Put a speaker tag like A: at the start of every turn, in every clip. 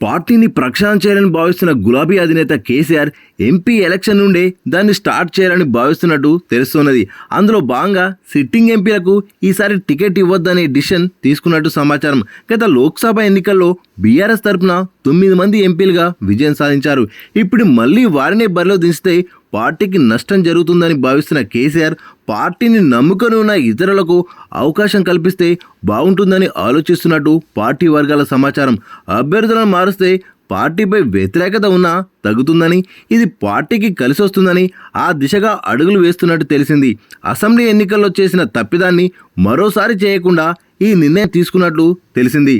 A: పార్టీని ప్రక్షాళన చేయాలని భావిస్తున్న గులాబీ అధినేత కేసీఆర్ ఎంపీ ఎలక్షన్ నుండే దాన్ని స్టార్ట్ చేయాలని భావిస్తున్నట్టు తెలుస్తున్నది. అందులో భాగంగా సిట్టింగ్ ఎంపీలకు ఈసారి టికెట్ ఇవ్వద్దనే డిసిషన్ తీసుకున్నట్టు సమాచారం. గత లోక్సభ ఎన్నికల్లో బీఆర్ఎస్ తరపున 9 మంది ఎంపీలుగా విజయం సాధించారు. ఇప్పుడు మళ్ళీ వారినే బరిలో దించితే పార్టీకి నష్టం జరుగుతుందని భావిస్తున్న కేసీఆర్ పార్టీని నమ్ముకొని ఉన్న ఇతరులకు అవకాశం కల్పిస్తే బాగుంటుందని ఆలోచిస్తున్నట్టు పార్టీ వర్గాల సమాచారం. అభ్యర్థులను మారుస్తే పార్టీపై వ్యతిరేకత ఉన్నా తగ్గుతుందని, ఇది పార్టీకి కలిసి వస్తుందని ఆ దిశగా అడుగులు వేస్తున్నట్టు తెలిసింది. అసెంబ్లీ ఎన్నికల్లో చేసిన తప్పిదాన్ని మరోసారి చేయకుండా ఈ నిర్ణయం తీసుకున్నట్లు తెలిసింది.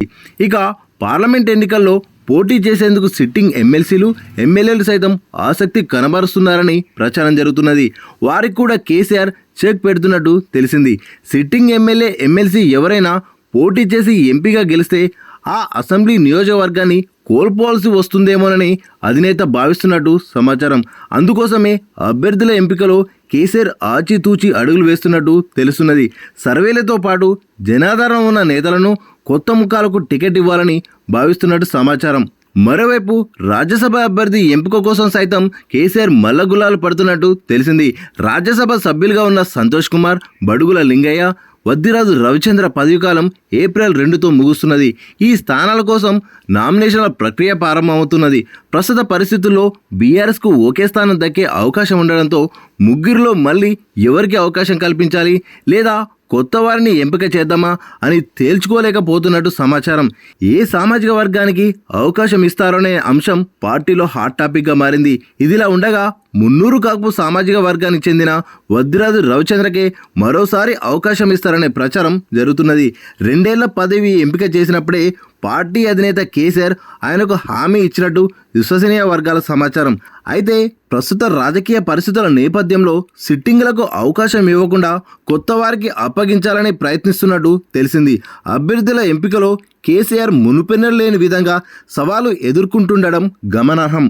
A: ఇక పార్లమెంట్ ఎన్నికల్లో పోటీ చేసేందుకు సిట్టింగ్ ఎమ్మెల్సీలు, ఎమ్మెల్యేలు సైతం ఆసక్తి కనబరుస్తున్నారని ప్రచారం జరుగుతున్నది. వారికి కూడా కేసీఆర్ చెక్ పెడుతున్నట్టు తెలిసింది. సిట్టింగ్ ఎమ్మెల్యే, ఎమ్మెల్సీ ఎవరైనా పోటీ చేసి ఎంపీగా గెలిస్తే ఆ అసెంబ్లీ నియోజకవర్గాన్ని కోల్పోవాల్సి వస్తుందేమోనని అధినేత భావిస్తున్నట్టు సమాచారం. అందుకోసమే అభ్యర్థుల ఎంపికలో కేసీఆర్ ఆచితూచి అడుగులు వేస్తున్నట్టు తెలుస్తున్నది. సర్వేలతో పాటు జనాధారం ఉన్న నేతలను, కొత్త ముఖాలకు టికెట్ ఇవ్వాలని భావిస్తున్నట్టు సమాచారం. మరోవైపు రాజ్యసభ అభ్యర్థి ఎంపిక కోసం సైతం కేసీఆర్ మల్లగుల్లాలు పడుతున్నట్టు తెలిసింది. రాజ్యసభ సభ్యులుగా ఉన్న సంతోష్ కుమార్, బడుగుల లింగయ్య, వద్దిరాజు రవిచంద్ర పదవీకాలం ఏప్రిల్ 2తో ముగుస్తున్నది. ఈ స్థానాల కోసం నామినేషన్ల ప్రక్రియ ప్రారంభమవుతున్నది. ప్రస్తుత పరిస్థితుల్లో బీఆర్ఎస్కు ఒకే స్థానం దక్కే అవకాశం ఉండడంతో ముగ్గురిలో మళ్ళీ ఎవరికి అవకాశం కల్పించాలి, లేదా కొత్త వారిని ఎంపిక చేద్దామా అని తేల్చుకోలేకపోతున్నట్టు సమాచారం. ఏ సామాజిక వర్గానికి అవకాశం ఇస్తారనే అంశం పార్టీలో హాట్ టాపిక్గా మారింది. ఇదిలా ఉండగా మున్నూరు కాపు సామాజిక వర్గానికి చెందిన వద్దిరాజు రవిచంద్రకే మరోసారి అవకాశం ఇస్తారనే ప్రచారం జరుగుతున్నది. 2 ఏళ్ల పదవి ఎంపిక చేసినప్పుడే పార్టీ అధినేత కేసీఆర్ ఆయనకు హామీ ఇచ్చినట్టు విశ్వసనీయ వర్గాల సమాచారం. అయితే ప్రస్తుత రాజకీయ పరిస్థితుల నేపథ్యంలో సిట్టింగ్లకు అవకాశం ఇవ్వకుండా కొత్త వారికి అప్పగించాలని ప్రయత్నిస్తున్నట్టు తెలిసింది. అభ్యర్థుల ఎంపికలో కేసీఆర్ మునుపెన్నడూ లేని విధంగా సవాలు ఎదుర్కొంటుండడం గమనార్హం.